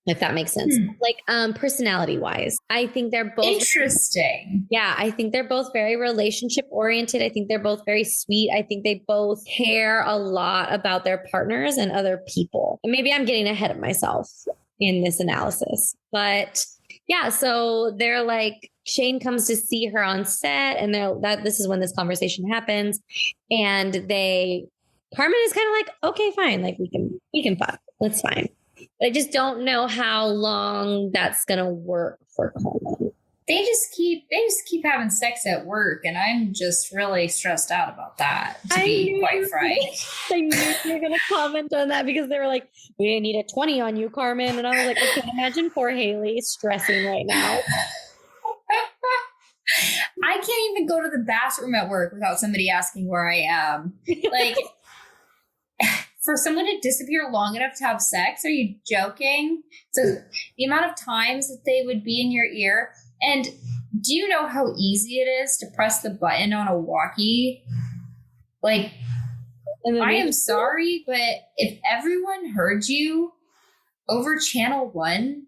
if that makes sense. Like, personality-wise, I think they're both interesting. Yeah, I think they're both very relationship-oriented. I think they're both very sweet. I think they both care a lot about their partners and other people. And maybe I'm getting ahead of myself in this analysis. But yeah, so they're like, Shane comes to see her on set, and this is when this conversation happens. And Carmen is kind of like, okay, fine. Like, we can fuck. That's fine. I just don't know how long that's going to work for Carmen. They just keep having sex at work, and I'm just really stressed out about that, to be quite frank. I knew you were going to comment on that because they were like, we need a 20 on you, Carmen. And I was like, I can imagine poor Haylie stressing right now. I can't even go to the bathroom at work without somebody asking where I am. Like, for someone to disappear long enough to have sex, are you joking? So the amount of times that they would be in your ear. And do you know how easy it is to press the button on a walkie? Like, I am sorry, but if everyone heard you over channel 1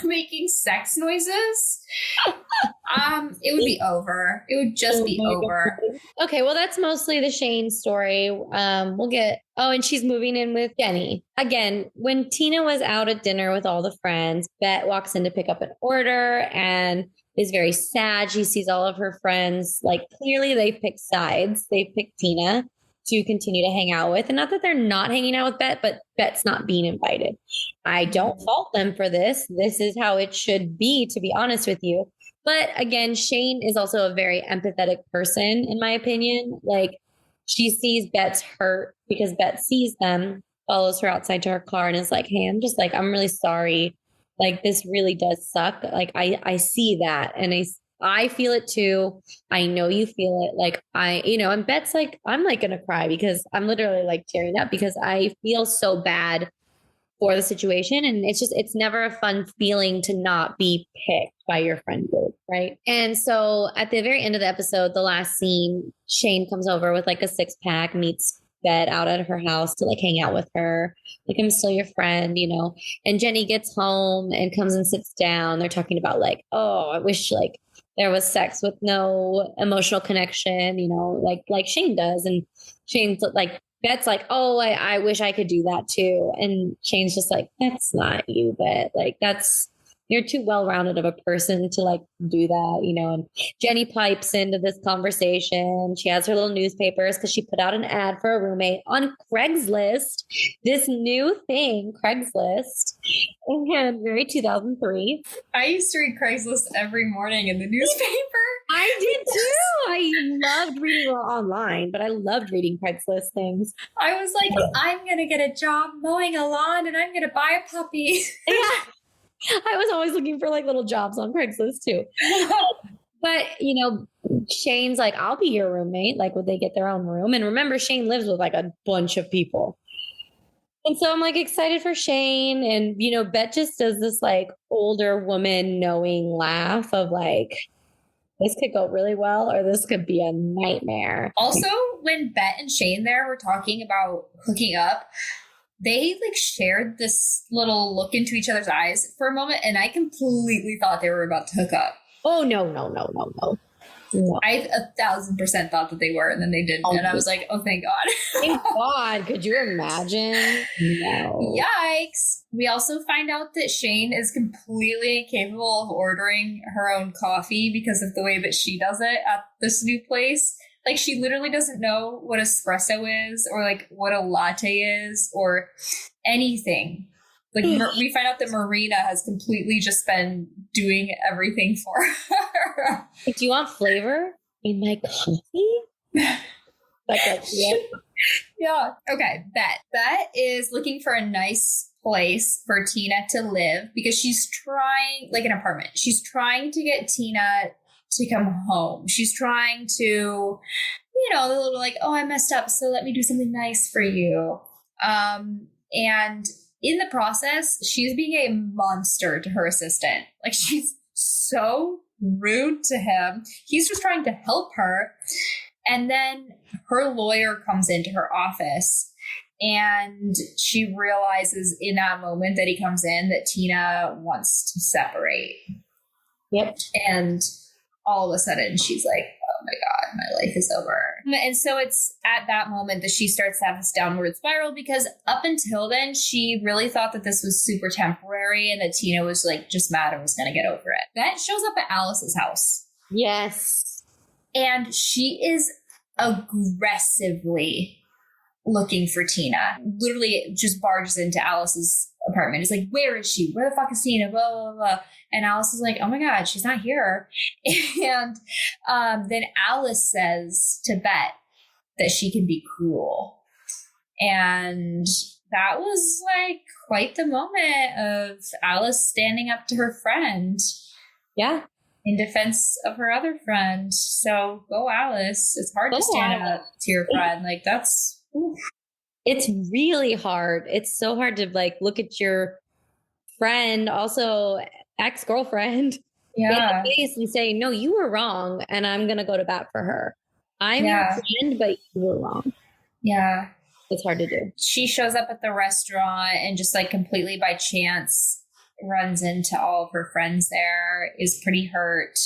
making sex noises, it would be over. It would just be over. Okay, well, that's mostly the Shane story. And she's moving in with Jenny. Again, when Tina was out at dinner with all the friends, Bette walks in to pick up an order and is very sad. She sees all of her friends, like, clearly they picked sides. They picked Tina to continue to hang out with. And not that they're not hanging out with Bette, but Bette's not being invited. I don't fault them for this. This is how it should be, to be honest with you. But again, Shane is also a very empathetic person, in my opinion. Like, she sees Bette's hurt because Bette sees them, follows her outside to her car and is like, hey, I'm really sorry. Like, this really does suck. Like, I see that. And I feel it too. I know you feel it. Like, and Bette's like, I'm like going to cry because I'm literally like tearing up because I feel so bad for the situation. And it's never a fun feeling to not be picked by your friend group. Right. And so at the very end of the episode, the last scene, Shane comes over with like a 6-pack, meets Bette out at her house to like hang out with her. Like, I'm still your friend, and Jenny gets home and comes and sits down. They're talking about like, oh, I wish like there was sex with no emotional connection, like Shane does. And Shane's like, Bette's like, oh, I wish I could do that too. And Shane's just like, that's not you, Bette. Like, you're too well-rounded of a person to like do that, and Jenny pipes into this conversation. She has her little newspapers because she put out an ad for a roommate on Craigslist, this new thing, Craigslist, and very 2003. I used to read Craigslist every morning in the newspaper. I did too. I loved reading online, but I loved reading Craigslist things. I was like, I'm going to get a job mowing a lawn and I'm going to buy a puppy. Yeah. I was always looking for like little jobs on Craigslist too. But, Shane's like, I'll be your roommate. Like, would they get their own room? And remember, Shane lives with like a bunch of people. And so I'm like excited for Shane. And, Bette just does this like older woman knowing laugh of like, this could go really well or this could be a nightmare. Also, when Bette and Shane there were talking about hooking up, they like shared this little look into each other's eyes for a moment, and I completely thought they were about to hook up. Oh, no. No. I 1,000% thought that they were, and then they didn't. And I was like, oh, thank God. Thank God. Could you imagine? No. Yikes. We also find out that Shane is completely incapable of ordering her own coffee because of the way that she does it at this new place. Like, she literally doesn't know what espresso is, or like what a latte is, or anything. Like, we find out that Marina has completely just been doing everything for her. Do you want flavor in my coffee? Yeah. Okay. Bette is looking for a nice place for Tina to live because she's trying, like an apartment. She's trying to get Tina to come home. She's trying to, you know, the little like, oh, I messed up, so let me do something nice for you. And in the process, she's being a monster to her assistant. Like, she's so rude to him. He's just trying to help her. And then her lawyer comes into her office, and she realizes in that moment that he comes in that Tina wants to separate. Yep. And all of a sudden she's like, oh my God, my life is over. And so it's at that moment that she starts to have this downward spiral, because up until then, she really thought that this was super temporary and that Tina was like just mad and was going to get over it. That shows up at Alice's house. Yes. And she is aggressively looking for Tina. Literally just barges into Alice's apartment. It's like, where is she? Where the fuck is Tina? Blah, blah, blah. And Alice is like, oh my God, she's not here. And then Alice says to Bette that she can be cruel. And that was like quite the moment of Alice standing up to her friend. Yeah. In defense of her other friend. So go Alice. It's hard to stand up to your friend. Like, that's... Oof. It's really hard. It's so hard to like look at your friend, also ex-girlfriend, in the face and say, no, you were wrong, and I'm going to go to bat for her. I'm your friend, but you were wrong. Yeah. It's hard to do. She shows up at the restaurant and just like completely by chance runs into all of her friends there, is pretty hurt.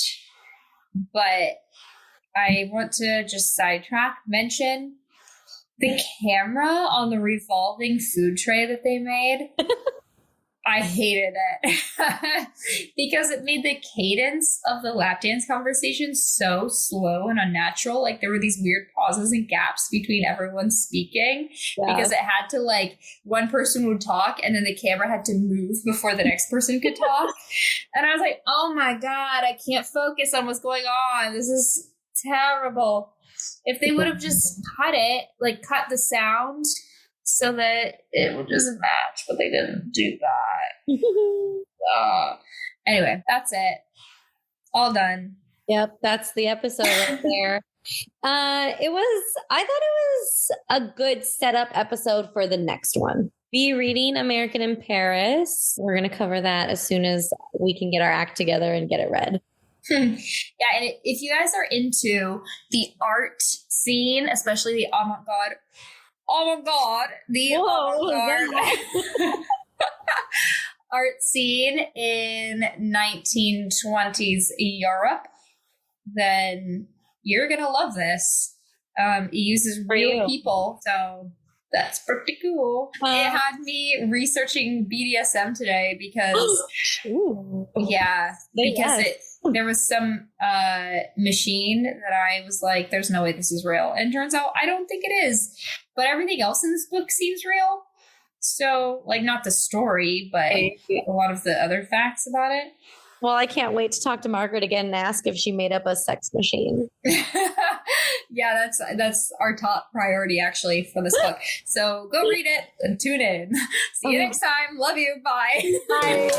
But I want to just mention the camera on the revolving food tray that they made. I hated it because it made the cadence of the lap dance conversation so slow and unnatural. Like, there were these weird pauses and gaps between everyone speaking because it had to, like, one person would talk and then the camera had to move before the next person could talk. And I was like, oh my God, I can't focus on what's going on. This is terrible. If they would have just cut the sound so that it would just match, but they didn't do that. Anyway, that's it. All done. Yep, that's the episode right there. I thought it was a good setup episode for the next one. Be reading American in Paris. We're going to cover that as soon as we can get our act together and get it read. Yeah, and if you guys are into the art scene, especially the avant-garde, art scene in 1920s Europe, then you're gonna love this. It uses real people, so that's pretty cool. It had me researching BDSM today because there was some machine that I was like, there's no way this is real. And turns out I don't think it is. But everything else in this book seems real. So, like, not the story, but a lot of the other facts about it. Well, I can't wait to talk to Margaret again and ask if she made up a sex machine. Yeah, that's our top priority, actually, for this book. So go read it and tune in. See you next time. Love you. Bye. Bye.